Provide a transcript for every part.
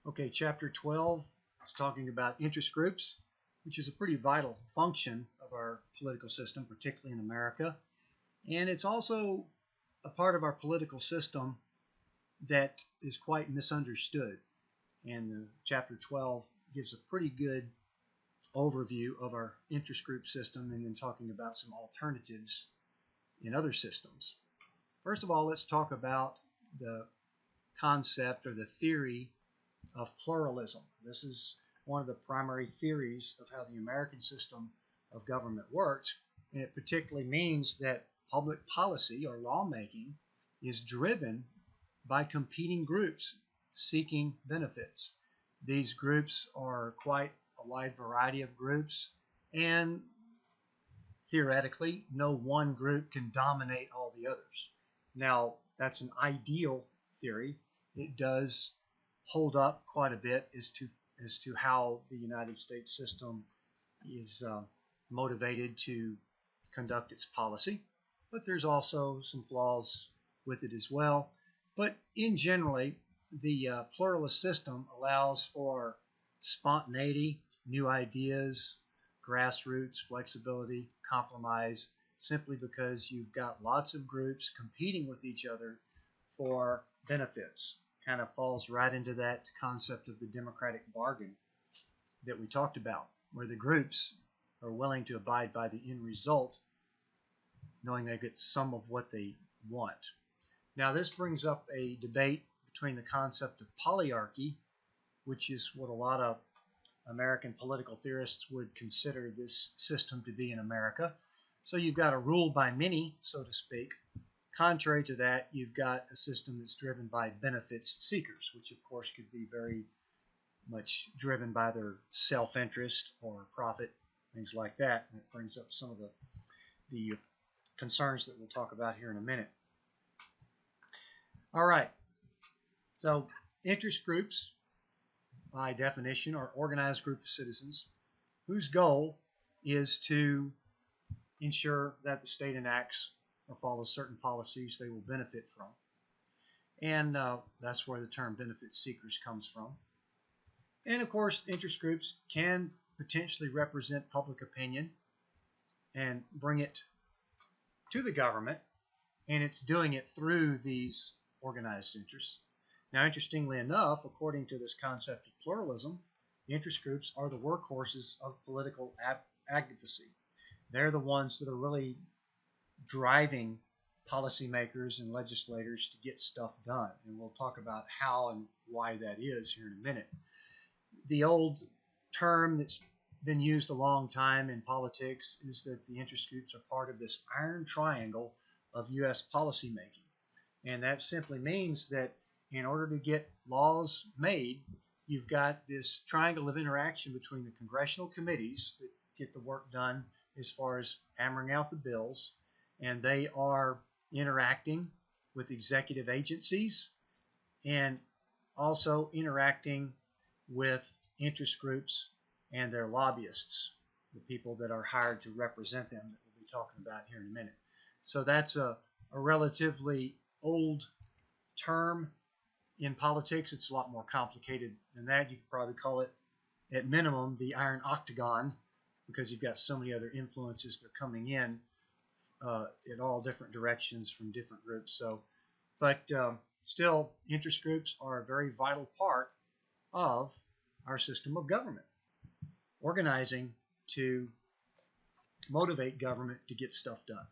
Okay, Chapter 12 is talking about interest groups, which is a pretty vital function of our political system, particularly in America. And it's also a part of our political system that is quite misunderstood. And Chapter 12 gives a pretty good overview of our interest group system and then talking about some alternatives in other systems. First of all, let's talk about the concept or the theory of pluralism. This is one of the primary theories of how the American system of government works, and it particularly means that public policy or lawmaking is driven by competing groups seeking benefits. These groups are quite a wide variety of groups, and theoretically, no one group can dominate all the others. Now, that's an ideal theory. It does hold up quite a bit as to how the United States system is motivated to conduct its policy, but there's also some flaws with it as well. But in generally, the pluralist system allows for spontaneity, new ideas, grassroots, flexibility, compromise, simply because you've got lots of groups competing with each other for benefits. Kind of falls right into that concept of the democratic bargain that we talked about, where the groups are willing to abide by the end result, knowing they get some of what they want. Now, this brings up a debate between the concept of polyarchy, which is what a lot of American political theorists would consider this system to be in America. So you've got a rule by many, so to speak. Contrary to that, you've got a system that's driven by benefits seekers, which of course could be very much driven by their self-interest or profit, things like that. And it brings up some of the concerns that we'll talk about here in a minute. All right, so interest groups, by definition, are organized group of citizens whose goal is to ensure that the state enacts or follows certain policies they will benefit from. And that's where the term benefit seekers comes from. And of course, interest groups can potentially represent public opinion and bring it to the government, and it's doing it through these organized interests. Now, interestingly enough, according to this concept of pluralism, the interest groups are the workhorses of political advocacy. They're the ones that are really driving policymakers and legislators to get stuff done. And we'll talk about how and why that is here in a minute. The old term that's been used a long time in politics is that the interest groups are part of this iron triangle of U.S. policymaking. And that simply means that in order to get laws made, you've got this triangle of interaction between the congressional committees that get the work done as far as hammering out the bills, and they are interacting with executive agencies and also interacting with interest groups and their lobbyists, the people that are hired to represent them that we'll be talking about here in a minute. So that's a relatively old term in politics. It's a lot more complicated than that. You could probably call it, at minimum, the iron octagon, because you've got so many other influences that are coming in all different directions from different groups. But still, interest groups are a very vital part of our system of government, organizing to motivate government to get stuff done.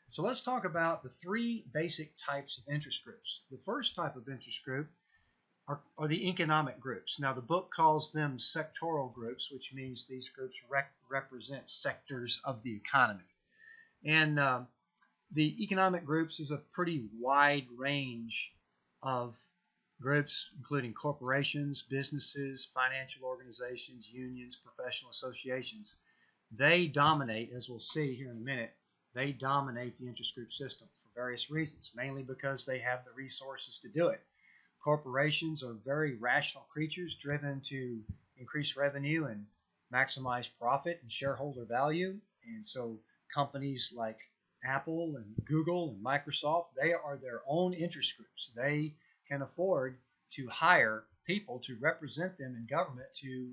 So let's talk about the three basic types of interest groups. The first type of interest group are the economic groups. Now, the book calls them sectoral groups, which means these groups represent sectors of the economy. And the economic groups is a pretty wide range of groups, including corporations, businesses, financial organizations, unions, professional associations. They dominate, as we'll see here in a minute, they dominate the interest group system for various reasons, mainly because they have the resources to do it. Corporations are very rational creatures driven to increase revenue and maximize profit and shareholder value. And so companies like Apple and Google and Microsoft, they are their own interest groups. They can afford to hire people to represent them in government to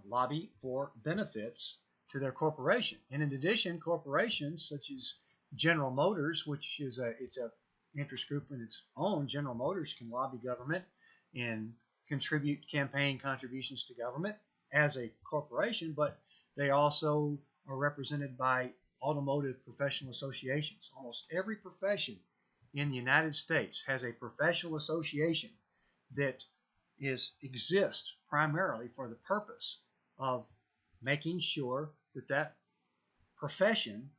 lobby for benefits to their corporation. And in addition, corporations such as General Motors, which is it's a interest group in its own, General Motors can lobby government and contribute campaign contributions to government as a corporation, but they also are represented by automotive professional associations. Almost every profession in the United States has a professional association that exists primarily for the purpose of making sure that that profession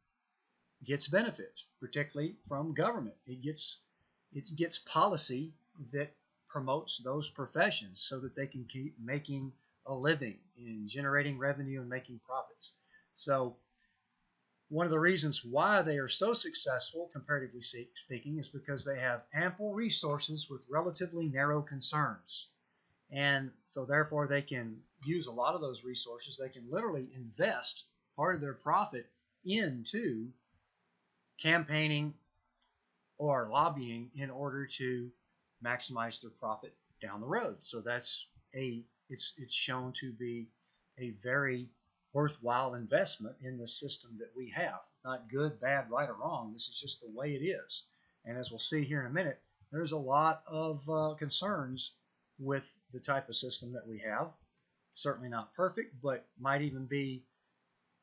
gets benefits, particularly from government. It gets policy that promotes those professions so that they can keep making a living in generating revenue and making profits. So one of the reasons why they are so successful, comparatively speaking, is because they have ample resources with relatively narrow concerns. And so therefore they can use a lot of those resources. They can literally invest part of their profit into campaigning or lobbying in order to maximize their profit down the road. So it's shown to be a very worthwhile investment in the system that we have. Not good, bad, right, or wrong. This is just the way it is. And as we'll see here in a minute, there's a lot of concerns with the type of system that we have. Certainly not perfect, but might even be,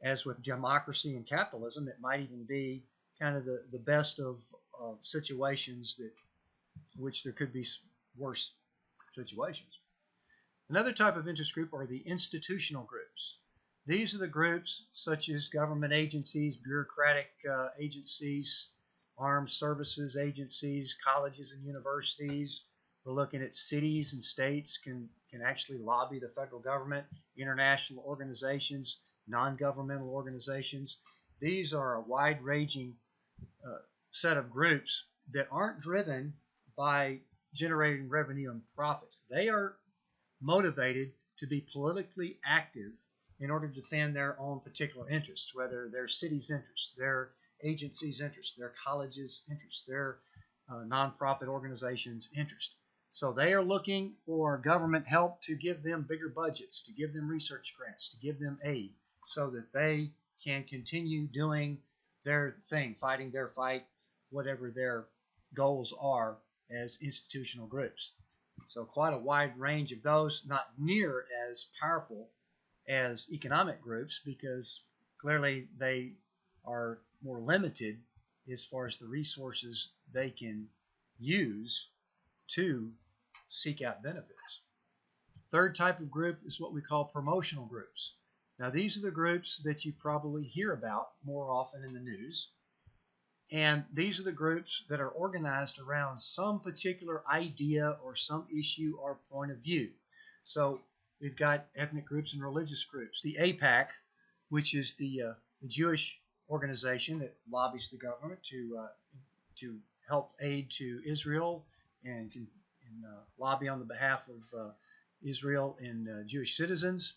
as with democracy and capitalism, it might even be kind of the best of situations which there could be worse situations. Another type of interest group are the institutional groups. These are the groups such as government agencies, bureaucratic agencies, armed services agencies, colleges and universities. We're looking at cities and states can actually lobby the federal government, international organizations, non-governmental organizations. These are a wide-ranging set of groups that aren't driven by generating revenue and profit. They are motivated to be politically active in order to defend their own particular interests, whether their city's interest, their agency's interest, their college's interest, their nonprofit organization's interest. So they are looking for government help to give them bigger budgets, to give them research grants, to give them aid, so that they can continue doing their thing, fighting their fight, whatever their goals are as institutional groups. So quite a wide range of those, not near as powerful as economic groups, because clearly they are more limited as far as the resources they can use to seek out benefits. Third type of group is what we call promotional groups. Now these are the groups that you probably hear about more often in the news. And these are the groups that are organized around some particular idea or some issue or point of view. So we've got ethnic groups and religious groups. The AIPAC, which is the Jewish organization that lobbies the government to help aid to Israel and lobby on the behalf of Israel and Jewish citizens.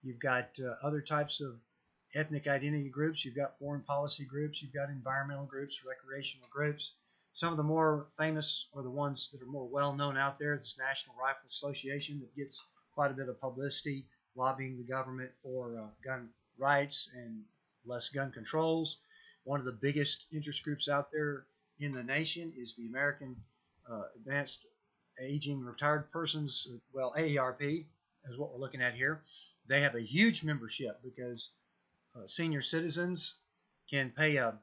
You've got other types of ethnic identity groups. You've got foreign policy groups. You've got environmental groups, recreational groups. Some of the more famous, or the ones that are more well known out there, is this National Rifle Association that gets quite a bit of publicity, lobbying the government for gun rights and less gun controls. One of the biggest interest groups out there in the nation is the American Advanced Aging Retired Persons, well, AARP is what we're looking at here. They have a huge membership because senior citizens can pay a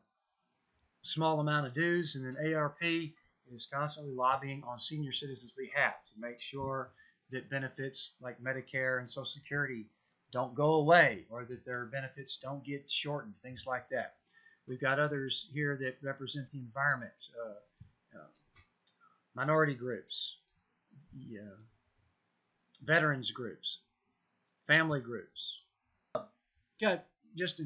small amount of dues, and then AARP is constantly lobbying on senior citizens' behalf to make sure that benefits like Medicare and Social Security don't go away, or that their benefits don't get shortened, things like that. We've got others here that represent the environment, minority groups, veterans groups, family groups. Got just a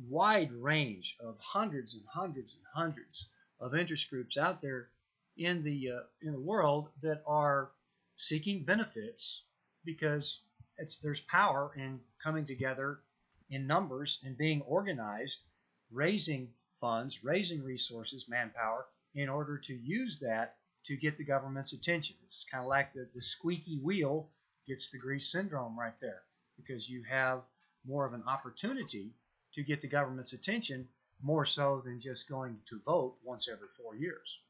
wide range of hundreds and hundreds and hundreds of interest groups out there in the world that are seeking benefits because there's power in coming together in numbers and being organized, raising funds, raising resources, manpower, in order to use that to get the government's attention. It's kind of like the squeaky wheel gets the grease syndrome right there, because you have more of an opportunity to get the government's attention, more so than just going to vote once every 4 years.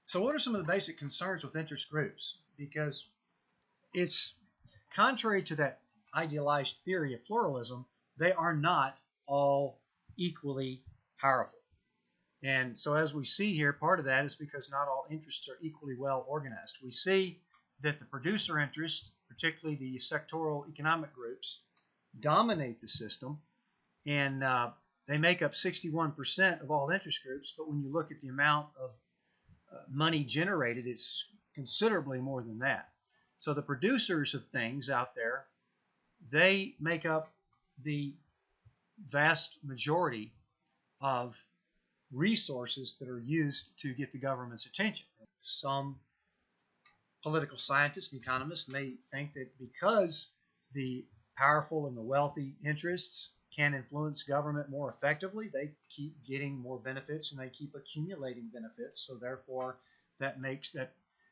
So what are some of the basic concerns with interest groups? Because it's contrary to that idealized theory of pluralism, they are not all equally powerful. And so as we see here, part of that is because not all interests are equally well organized. We see that the producer interests, particularly the sectoral economic groups, dominate the system, and they make up 61% of all interest groups. But when you look at the amount of money generated, it's considerably more than that. So the producers of things out there, they make up the vast majority of resources that are used to get the government's attention. Some political scientists and economists may think that because the powerful and the wealthy interests can influence government more effectively, they keep getting more benefits and they keep accumulating benefits. So therefore, that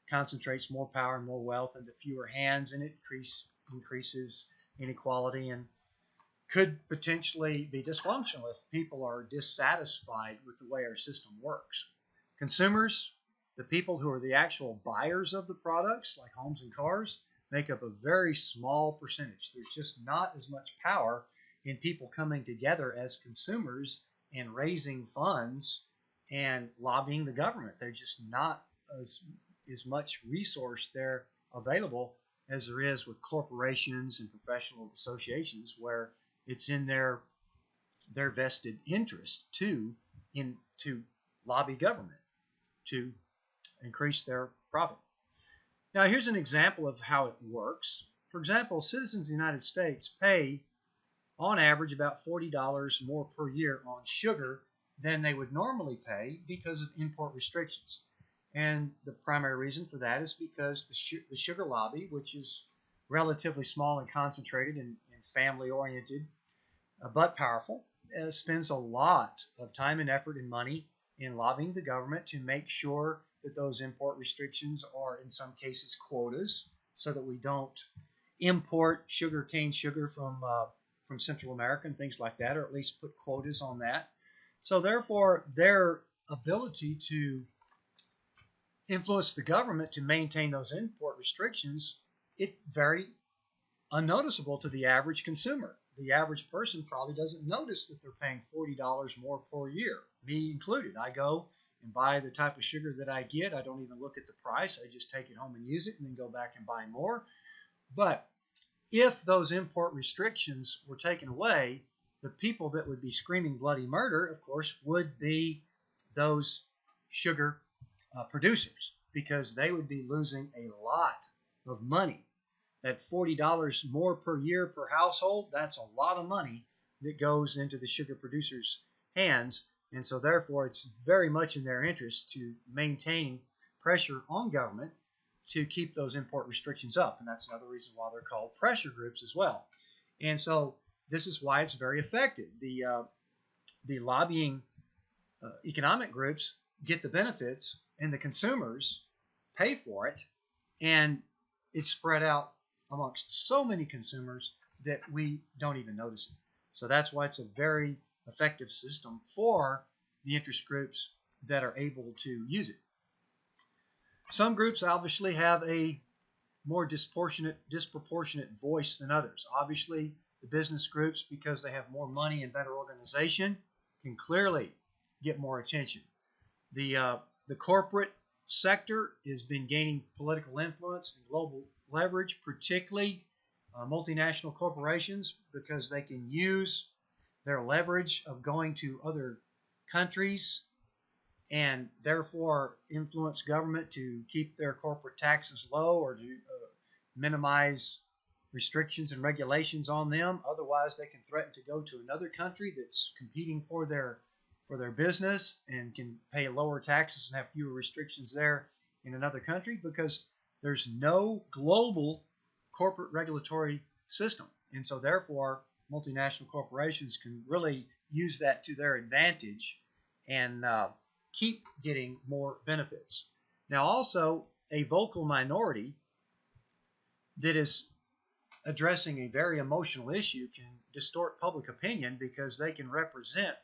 concentrates more power and more wealth into fewer hands, and it increases inequality and could potentially be dysfunctional if people are dissatisfied with the way our system works. Consumers, the people who are the actual buyers of the products, like homes and cars, make up a very small percentage. There's just not as much power in people coming together as consumers and raising funds and lobbying the government. There's just not as much resource there available as there is with corporations and professional associations, where it's in their vested interest to lobby government to increase their profit. Now, here's an example of how it works. For example, citizens of the United States pay, on average, about $40 more per year on sugar than they would normally pay because of import restrictions. And the primary reason for that is because the sugar lobby, which is relatively small and concentrated and family-oriented, but powerful, spends a lot of time and effort and money in lobbying the government to make sure that those import restrictions are, in some cases, quotas, so that we don't import cane sugar from Central America and things like that, or at least put quotas on that. So therefore, their ability to influence the government to maintain those import restrictions, it's very unnoticeable to the average consumer. The average person probably doesn't notice that they're paying $40 more per year, me included. I go and buy the type of sugar that I get. I don't even look at the price. I just take it home and use it and then go back and buy more. But if those import restrictions were taken away, the people that would be screaming bloody murder, of course, would be those sugar producers, because they would be losing a lot of money. At $40 more per year per household, that's a lot of money that goes into the sugar producers' hands. And so therefore, it's very much in their interest to maintain pressure on government to keep those import restrictions up. And that's another reason why they're called pressure groups as well. And so this is why it's very effective. The lobbying economic groups get the benefits, and the consumers pay for it, and it's spread out amongst so many consumers that we don't even notice it. So that's why it's a very effective system for the interest groups that are able to use it. Some groups obviously have a more disproportionate voice than others. Obviously, the business groups, because they have more money and better organization, can clearly get more attention. The corporate sector has been gaining political influence and global leverage, particularly multinational corporations, because they can use their leverage of going to other countries and therefore influence government to keep their corporate taxes low or to minimize restrictions and regulations on them. Otherwise, they can threaten to go to another country that's competing for their business and can pay lower taxes and have fewer restrictions there in another country, because there's no global corporate regulatory system. And so therefore, multinational corporations can really use that to their advantage and keep getting more benefits. Now, also, a vocal minority that is addressing a very emotional issue can distort public opinion because they can represent,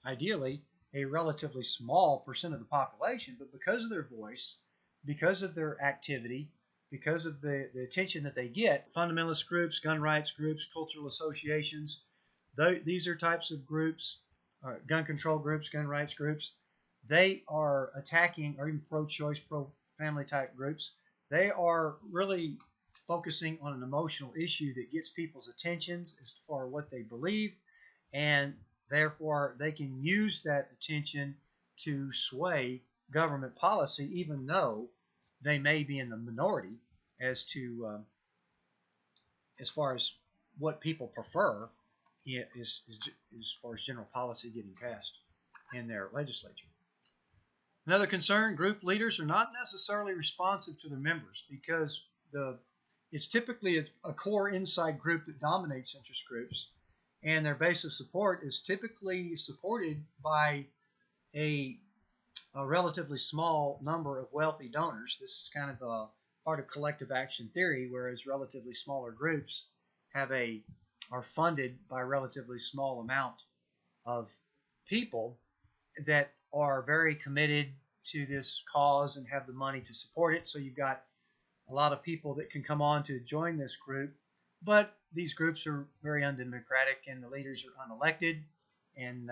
ideally, a relatively small percent of the population, but because of their voice, because of their activity, because of the attention that they get, fundamentalist groups, gun rights groups, cultural associations, these are types of groups, gun control groups, gun rights groups, they are attacking, or even pro-choice, pro-family type groups, they are really focusing on an emotional issue that gets people's attentions as far as what they believe, and therefore they can use that attention to sway government policy, even though they may be in the minority as to as far as what people prefer as far as general policy getting passed in their legislature. Another concern, group leaders are not necessarily responsive to their members because it's typically a core inside group that dominates interest groups, and their base of support is typically supported by a relatively small number of wealthy donors. This is kind of a part of collective action theory, whereas relatively smaller groups are funded by a relatively small amount of people that are very committed to this cause and have the money to support it. So you've got a lot of people that can come on to join this group, but these groups are very undemocratic and the leaders are unelected. And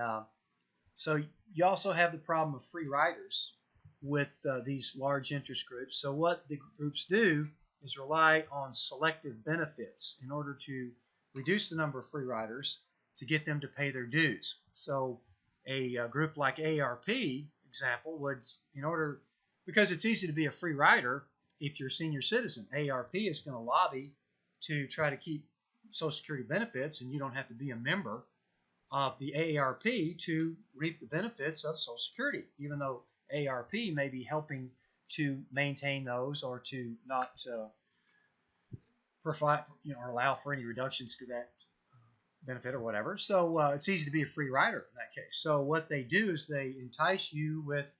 so you also have the problem of free riders with these large interest groups. So what the groups do is rely on selective benefits in order to reduce the number of free riders to get them to pay their dues. So a group like AARP, example, would, because it's easy to be a free rider if you're a senior citizen, AARP is going to lobby to try to keep Social Security benefits, and you don't have to be a member of the AARP to reap the benefits of Social Security, even though AARP may be helping to maintain those or to not provide, or allow for any reductions to that benefit or whatever. So it's easy to be a free rider in that case. So what they do is they entice you with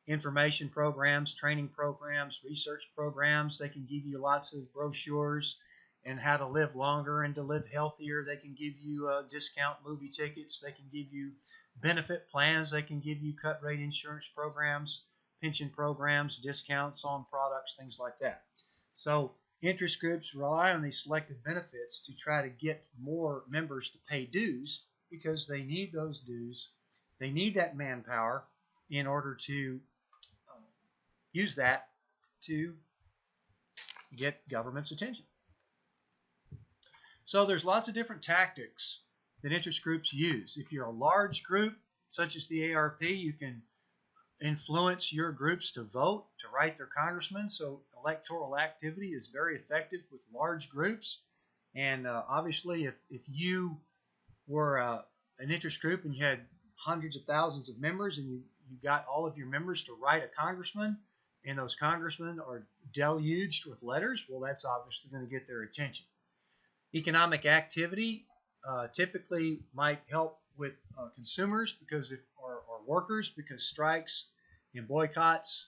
information programs, training programs, research programs. They can give you lots of brochures and how to live longer and to live healthier. They can give you discount movie tickets. They can give you benefit plans. They can give you cut rate insurance programs, pension programs, discounts on products, things like that. So interest groups rely on these selective benefits to try to get more members to pay dues because they need those dues. They need that manpower in order to use that to get government's attention. So there's lots of different tactics that interest groups use. If you're a large group, such as the AARP, you can influence your groups to vote, to write their congressmen. So electoral activity is very effective with large groups. And obviously, if you were an interest group and you had hundreds of thousands of members and you got all of your members to write a congressman, and those congressmen are deluged with letters, well, that's obviously going to get their attention. Economic activity typically might help with consumers or workers, because strikes and boycotts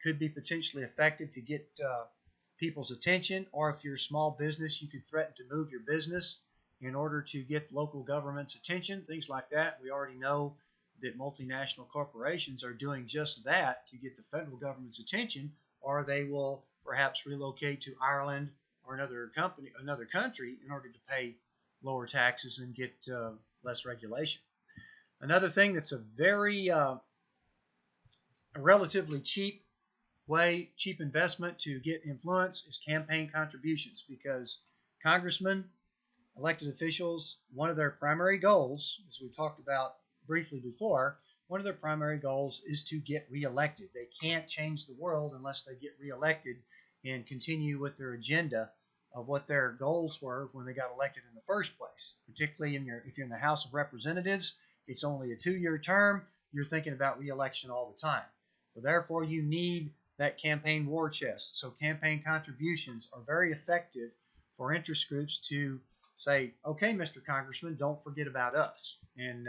could be potentially effective to get people's attention. Or if you're a small business, you could threaten to move your business in order to get local government's attention, things like that. We already know that multinational corporations are doing just that to get the federal government's attention, or they will perhaps relocate to Ireland or another country in order to pay lower taxes and get less regulation. Another thing that's a very a relatively cheap investment to get influence is campaign contributions, because congressmen, elected officials, one of their primary goals, as we talked about briefly before, one of their primary goals is to get reelected. They can't change the world unless they get reelected and continue with their agenda of what their goals were when they got elected in the first place. Particularly if you're in the House of Representatives, it's only a 2-year term. You're thinking about reelection all the time. So therefore, you need that campaign war chest. So campaign contributions are very effective for interest groups to say, okay, Mr. Congressman, don't forget about us. And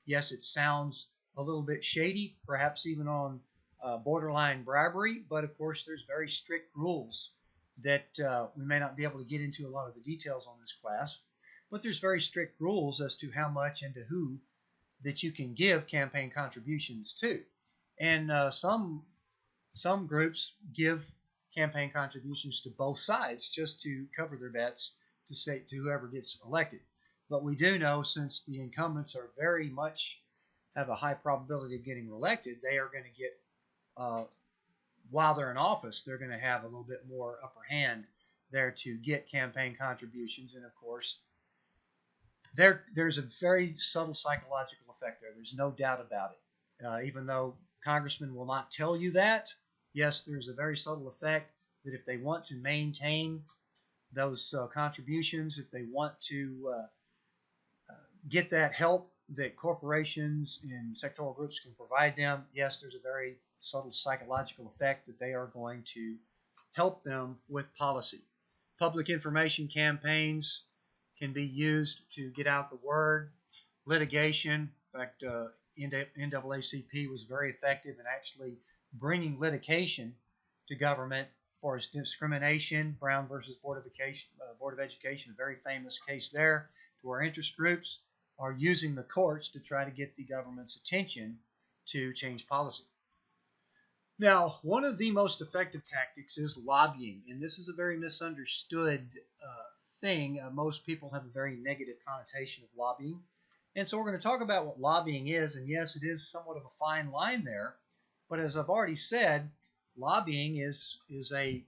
yes, it sounds a little bit shady, perhaps even on borderline bribery. But of course, there's very strict rules that we may not be able to get into a lot of the details on this class. But there's very strict rules as to how much and to who that you can give campaign contributions to. And some groups give campaign contributions to both sides just to cover their bets to whoever gets elected. But we do know, since the incumbents are very much have a high probability of getting reelected, they are going to get, while they're in office, they're going to have a little bit more upper hand there to get campaign contributions. And of course, there's a very subtle psychological effect there. There's no doubt about it. Even though congressmen will not tell you that, yes, there's a very subtle effect that if they want to maintain those contributions, if they want to get that help that corporations and sectoral groups can provide them, yes, there's a very subtle psychological effect that they are going to help them with policy. Public information campaigns can be used to get out the word. Litigation, in fact, NAACP was very effective in actually bringing litigation to government for its discrimination. Brown versus Board of Education, a very famous case there, to where interest groups are using the courts to try to get the government's attention to change policy. Now, one of the most effective tactics is lobbying, and this is a very misunderstood thing. Most people have a very negative connotation of lobbying, and so we're going to talk about what lobbying is. And yes, it is somewhat of a fine line there, but as I've already said, lobbying is a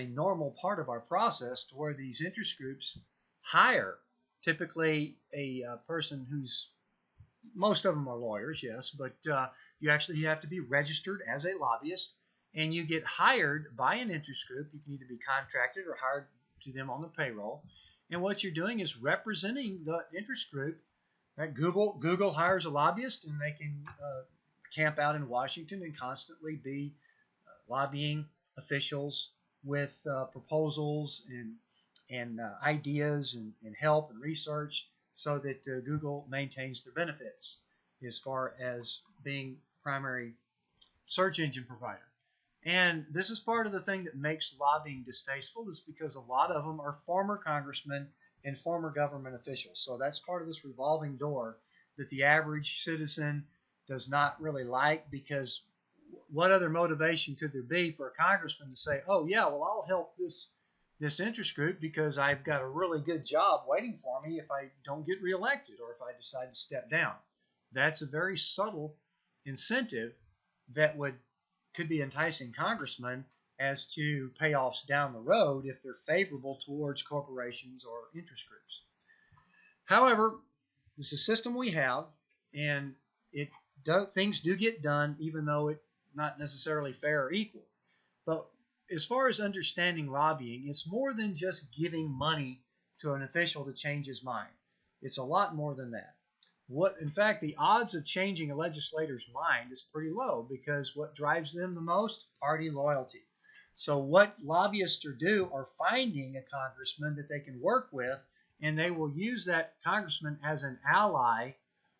normal part of our process, to where these interest groups hire typically a person who's, most of them are lawyers, yes, but you actually have to be registered as a lobbyist, and you get hired by an interest group. You can either be contracted or hired to them on the payroll, and what you're doing is representing the interest group. Right? Google hires a lobbyist, and they can camp out in Washington and constantly be lobbying officials with proposals and ideas and help and research, so that Google maintains their benefits as far as being primary search engine provider. And this is part of the thing that makes lobbying distasteful, is because a lot of them are former congressmen and former government officials. So that's part of this revolving door that the average citizen does not really like, because what other motivation could there be for a congressman to say, oh yeah, well, I'll help this interest group because I've got a really good job waiting for me if I don't get reelected or if I decide to step down. That's a very subtle incentive that could be enticing congressmen as to payoffs down the road if they're favorable towards corporations or interest groups. However, this is a system we have, and things do get done, even though it's not necessarily fair or equal. But as far as understanding lobbying, it's more than just giving money to an official to change his mind. It's a lot more than that. In fact, the odds of changing a legislator's mind is pretty low, because what drives them the most? Party loyalty. So what lobbyists are finding a congressman that they can work with, and they will use that congressman as an ally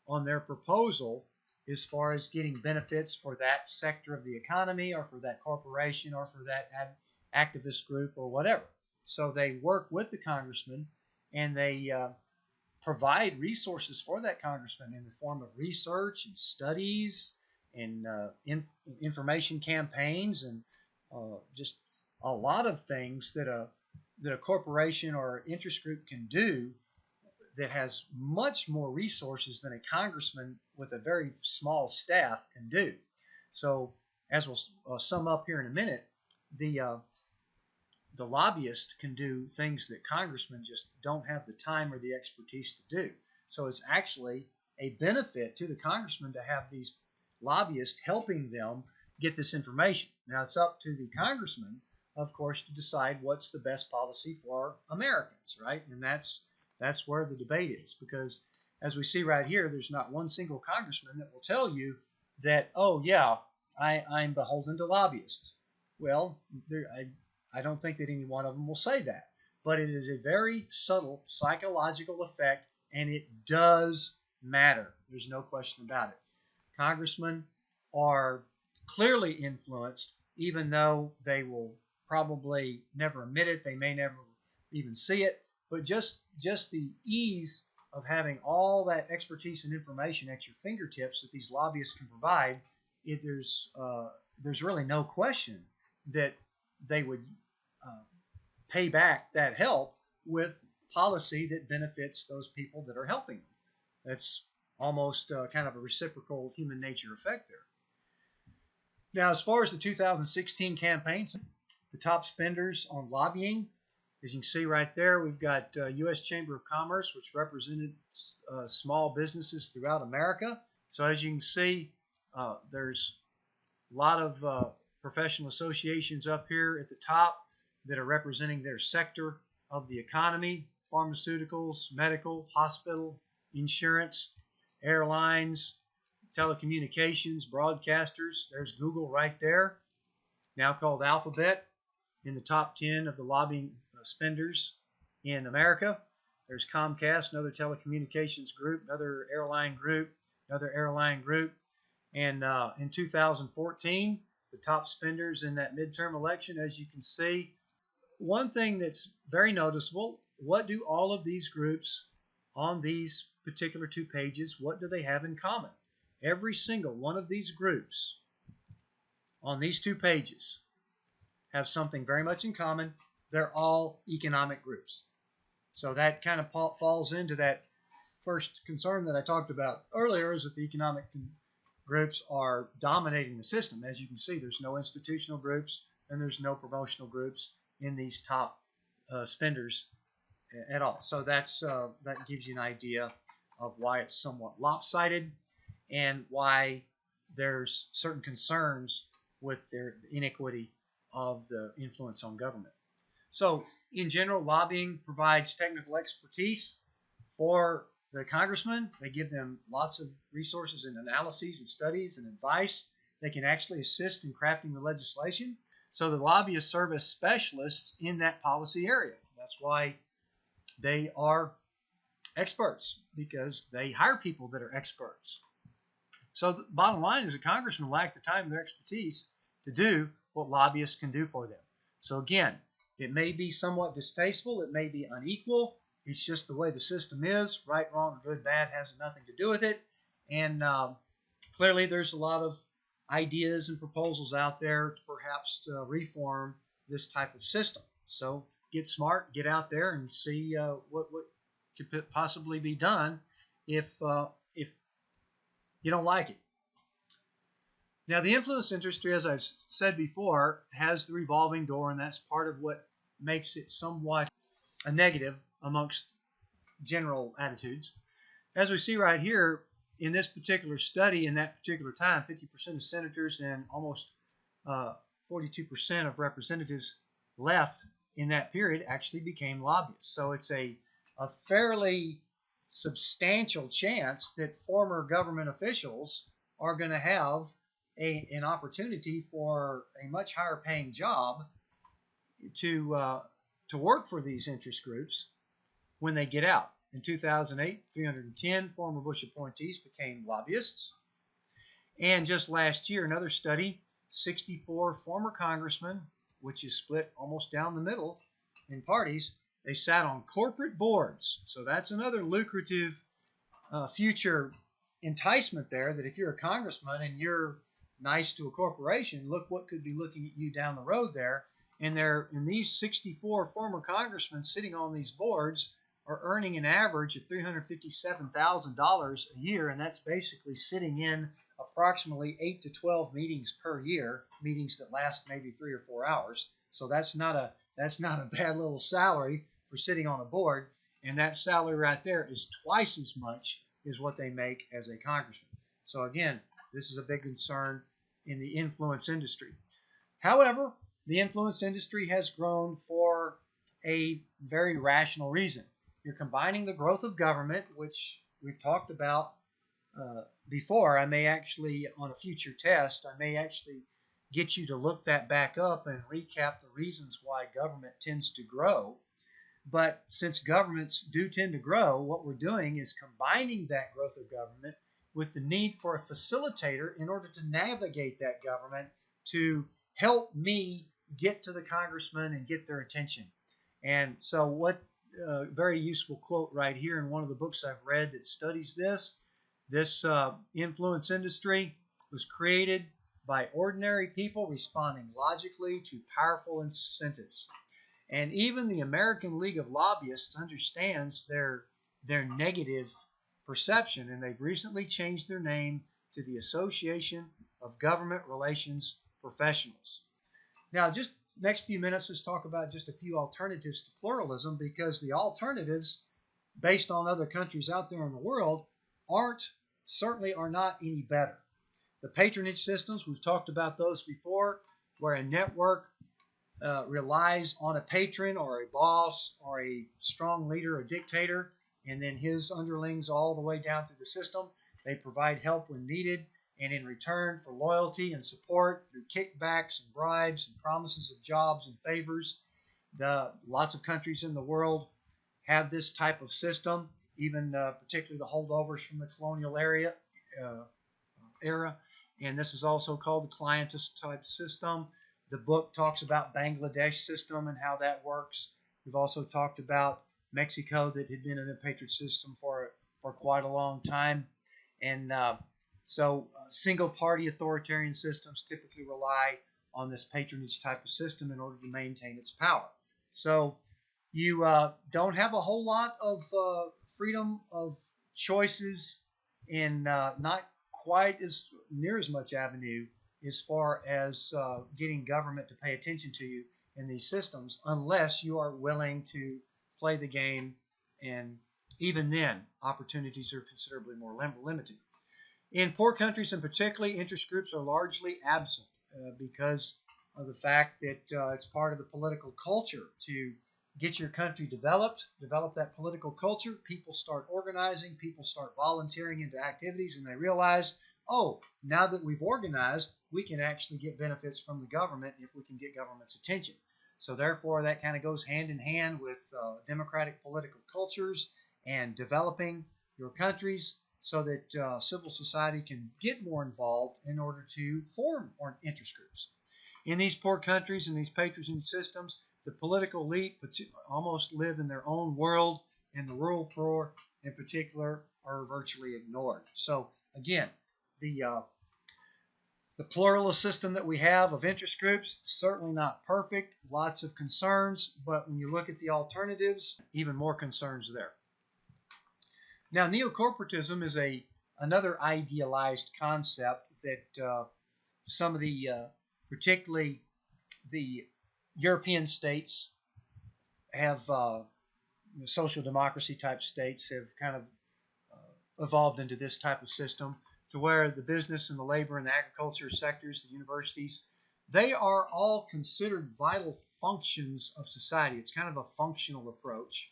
on their proposal as far as getting benefits for that sector of the economy, or for that corporation, or for that activist group, or whatever. So they work with the congressman, and they provide resources for that congressman in the form of research and studies and information campaigns, and just a lot of things that a corporation or interest group can do that has much more resources than a congressman with a very small staff can do. So, as we'll sum up here in a minute, the lobbyist can do things that congressmen just don't have the time or the expertise to do. So it's actually a benefit to the congressman to have these lobbyists helping them get this information. Now, it's up to the congressman, of course, to decide what's the best policy for Americans, right? And that's where the debate is, because as we see right here, there's not one single congressman that will tell you that, oh yeah, I'm beholden to lobbyists. Well, I don't think that any one of them will say that, but it is a very subtle psychological effect, and it does matter. There's no question about it. congressmen are clearly influenced, even though they will probably never admit it. They may never even see it. But just the ease of having all that expertise and information at your fingertips that these lobbyists can provide, there's really no question that they would pay back that help with policy that benefits those people that are helping them. That's almost kind of a reciprocal human nature effect there. Now, as far as the 2016 campaigns, the top spenders on lobbying, as you can see right there, we've got U.S. Chamber of Commerce, which represented small businesses throughout America. So as you can see, there's a lot of professional associations up here at the top that are representing their sector of the economy: pharmaceuticals, medical, hospital, insurance, airlines, telecommunications, broadcasters. There's Google right there, now called Alphabet, in the top 10 of the lobbying spenders in America. There's Comcast, another telecommunications group, another airline group, And in 2014, the top spenders in that midterm election, as you can see, one thing that's very noticeable: what do all of these groups on these particular 2 pages, what do they have in common? Every single one of these groups on these 2 pages have something very much in common. They're all economic groups. So that kind of falls into that first concern that I talked about earlier, is that the economic groups are dominating the system. As you can see, there's no institutional groups and there's no promotional groups in these top spenders at all. So that gives you an idea of why it's somewhat lopsided and why there's certain concerns with the inequity of the influence on government. So in general, lobbying provides technical expertise for the congressmen. They give them lots of resources and analyses and studies and advice. They can actually assist in crafting the legislation. So the lobbyists serve as specialists in that policy area. That's why they are experts, because they hire people that are experts. So the bottom line is, a congressman lack the time and their expertise to do what lobbyists can do for them. So again, it may be somewhat distasteful, it may be unequal, it's just the way the system is. Right, wrong, good, bad has nothing to do with it. And clearly there's a lot of ideas and proposals out there to perhaps reform this type of system. So get smart, get out there and see what could possibly be done if you don't like it. Now, the influence industry, as I've said before, has the revolving door, and that's part of what makes it somewhat a negative amongst general attitudes. As we see right here, in this particular study, in that particular time, 50% of senators and almost 42% of representatives left in that period actually became lobbyists. So it's a fairly substantial chance that former government officials are going to have an opportunity for a much higher paying job to work for these interest groups when they get out. In 2008, 310 former Bush appointees became lobbyists. And just last year, another study, 64 former congressmen, which is split almost down the middle in parties, they sat on corporate boards. So that's another lucrative future enticement there, that if you're a congressman and you're nice to a corporation, look what could be looking at you down the road there. And these 64 former congressmen sitting on these boards are earning an average of $357,000 a year, and that's basically sitting in approximately 8 to 12 meetings per year, meetings that last maybe 3 or 4 hours. So that's not a bad little salary for sitting on a board, and that salary right there is twice as much as what they make as a congressman. So again, this is a big concern in the influence industry. However, the influence industry has grown for a very rational reason. You're combining the growth of government, which we've talked about before. I may actually, on a future test, I may actually get you to look that back up and recap the reasons why government tends to grow. But since governments do tend to grow, what we're doing is combining that growth of government with the need for a facilitator in order to navigate that government to help me get to the congressman and get their attention. And so what very useful quote right here in one of the books I've read that studies this. This influence industry was created by ordinary people responding logically to powerful incentives. And even the American League of Lobbyists understands their negative perception, and they've recently changed their name to the Association of Government Relations Professionals. Now, just next few minutes, let's talk about just a few alternatives to pluralism, because the alternatives, based on other countries out there in the world, certainly are not any better. The patronage systems, we've talked about those before, where a network relies on a patron or a boss or a strong leader or dictator, and then his underlings all the way down through the system. They provide help when needed, and in return for loyalty and support through kickbacks and bribes and promises of jobs and favors. Lots of countries in the world have this type of system, even particularly the holdovers from the colonial era. And this is also called the clientist type system. The book talks about Bangladesh system and how that works. We've also talked about Mexico, that had been in a patronage system for quite a long time. And so single-party authoritarian systems typically rely on this patronage type of system in order to maintain its power. So you don't have a whole lot of freedom of choices, and not quite as near as much avenue as far as getting government to pay attention to you in these systems, unless you are willing to play the game, and even then, opportunities are considerably more limited. In poor countries in particular, interest groups are largely absent because of the fact that it's part of the political culture to get your country develop that political culture. People start organizing, people start volunteering into activities, and they realize, oh, now that we've organized, we can actually get benefits from the government if we can get government's attention. So therefore, that kind of goes hand in hand with democratic political cultures and developing your countries so that civil society can get more involved in order to form interest groups. In these poor countries and these patronage systems, the political elite almost live in their own world, and the rural poor in particular are virtually ignored. So again, the pluralist system that we have of interest groups, certainly not perfect, lots of concerns, but when you look at the alternatives, even more concerns there. Now, neocorporatism is another idealized concept that some of the, particularly the European states have, social democracy type states have kind of evolved into this type of system, to where the business and the labor and the agriculture sectors, the universities, they are all considered vital functions of society. It's kind of a functional approach,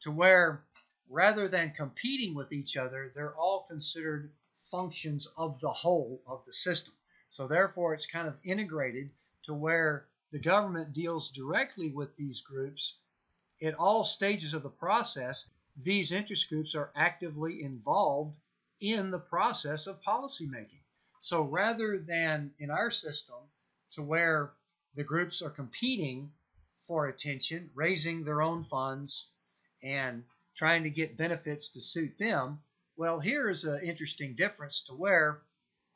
to where rather than competing with each other, they're all considered functions of the whole of the system. So therefore, it's kind of integrated to where the government deals directly with these groups at all stages of the process. These interest groups are actively involved in the process of policymaking. So rather than in our system, to where the groups are competing for attention, raising their own funds, and trying to get benefits to suit them, well, here is an interesting difference, to where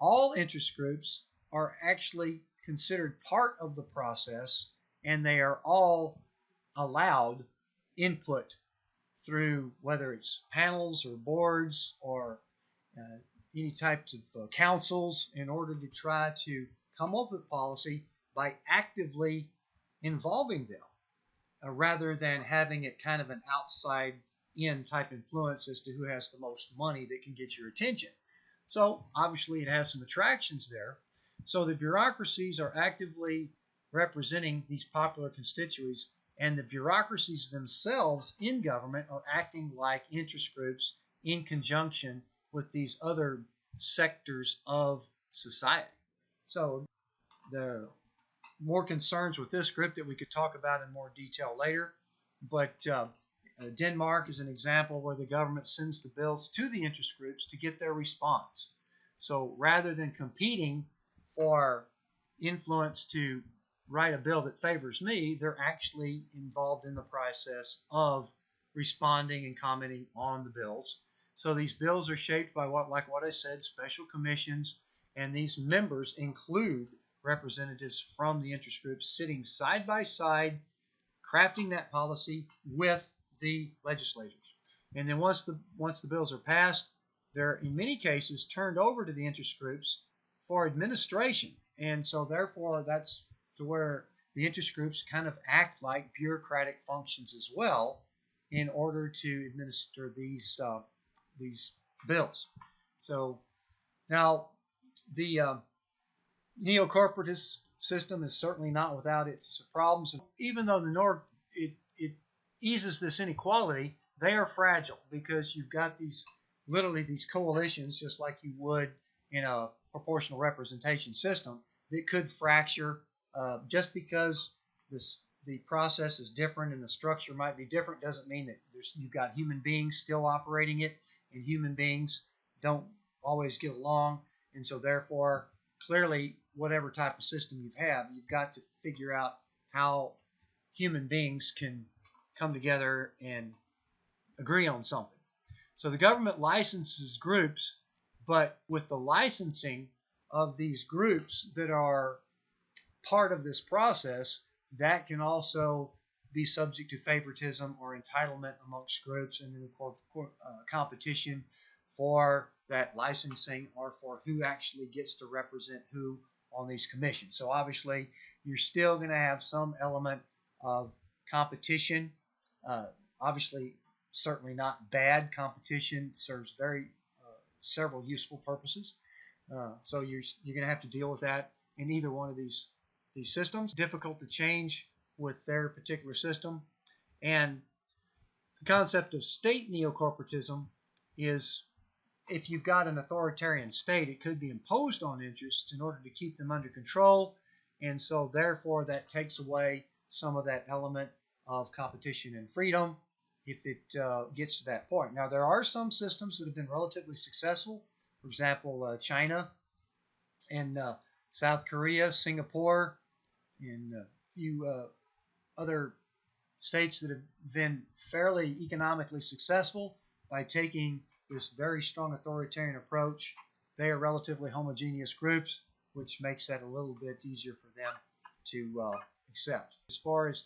all interest groups are actually considered part of the process, and they are all allowed input through whether it's panels or boards or any types of councils, in order to try to come up with policy by actively involving them, rather than having it kind of an outside in type influence as to who has the most money that can get your attention. So obviously it has some attractions there. So the bureaucracies are actively representing these popular constituencies, and the bureaucracies themselves in government are acting like interest groups in conjunction with these other sectors of society. So there are more concerns with this group that we could talk about in more detail later, but Denmark is an example where the government sends the bills to the interest groups to get their response. So rather than competing for influence to write a bill that favors me, they're actually involved in the process of responding and commenting on the bills. So these bills are shaped by like what I said, special commissions, and these members include representatives from the interest groups sitting side by side, crafting that policy with the legislators. And then once the bills are passed, they're in many cases turned over to the interest groups for administration. And so therefore that's to where the interest groups kind of act like bureaucratic functions as well in order to administer these bills. So now the neo-corporatist system is certainly not without its problems. Even though it eases this inequality, they are fragile because you've got literally these coalitions, just like you would in a proportional representation system, that could fracture just because the process is different and the structure might be different. Doesn't mean that you've got human beings still operating it, and human beings don't always get along, and so therefore clearly whatever type of system you've got to figure out how human beings can come together and agree on something. So the government licenses groups, but with the licensing of these groups that are part of this process, that can also be subject to favoritism or entitlement amongst groups, and then competition for that licensing or for who actually gets to represent who on these commissions. So obviously you're still going to have some element of competition. Obviously, certainly not bad. Competition serves several useful purposes. So you're going to have to deal with that in either one of these systems. Difficult to change with their particular system. And the concept of state neocorporatism is, if you've got an authoritarian state, it could be imposed on interests in order to keep them under control, and so therefore that takes away some of that element of competition and freedom if it gets to that point. Now, there are some systems that have been relatively successful. For example, China and South Korea, Singapore, and a few other states that have been fairly economically successful by taking this very strong authoritarian approach. They are relatively homogeneous groups, which makes that a little bit easier for them to accept. As far as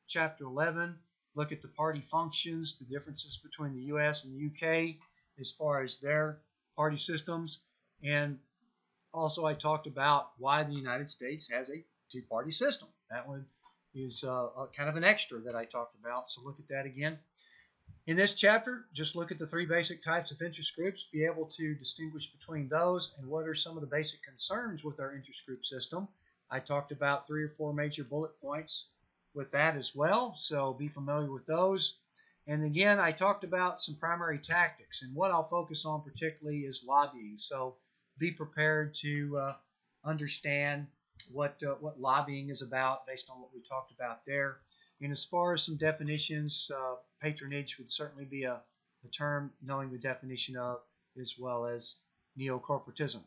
Chapter 11, look at the party functions, the differences between the U.S. and the UK as far as their party systems, and also I talked about why the United States has a two-party system. That one is kind of an extra that I talked about, so look at that again. In this chapter, just look at the three basic types of interest groups, be able to distinguish between those and what are some of the basic concerns with our interest group system. I talked about 3 or 4 major bullet points with that as well, so be familiar with those. And again, I talked about some primary tactics, and what I'll focus on particularly is lobbying. So be prepared to understand what lobbying is about based on what we talked about there. And as far as some definitions, patronage would certainly be a term knowing the definition of, as well as neocorporatism.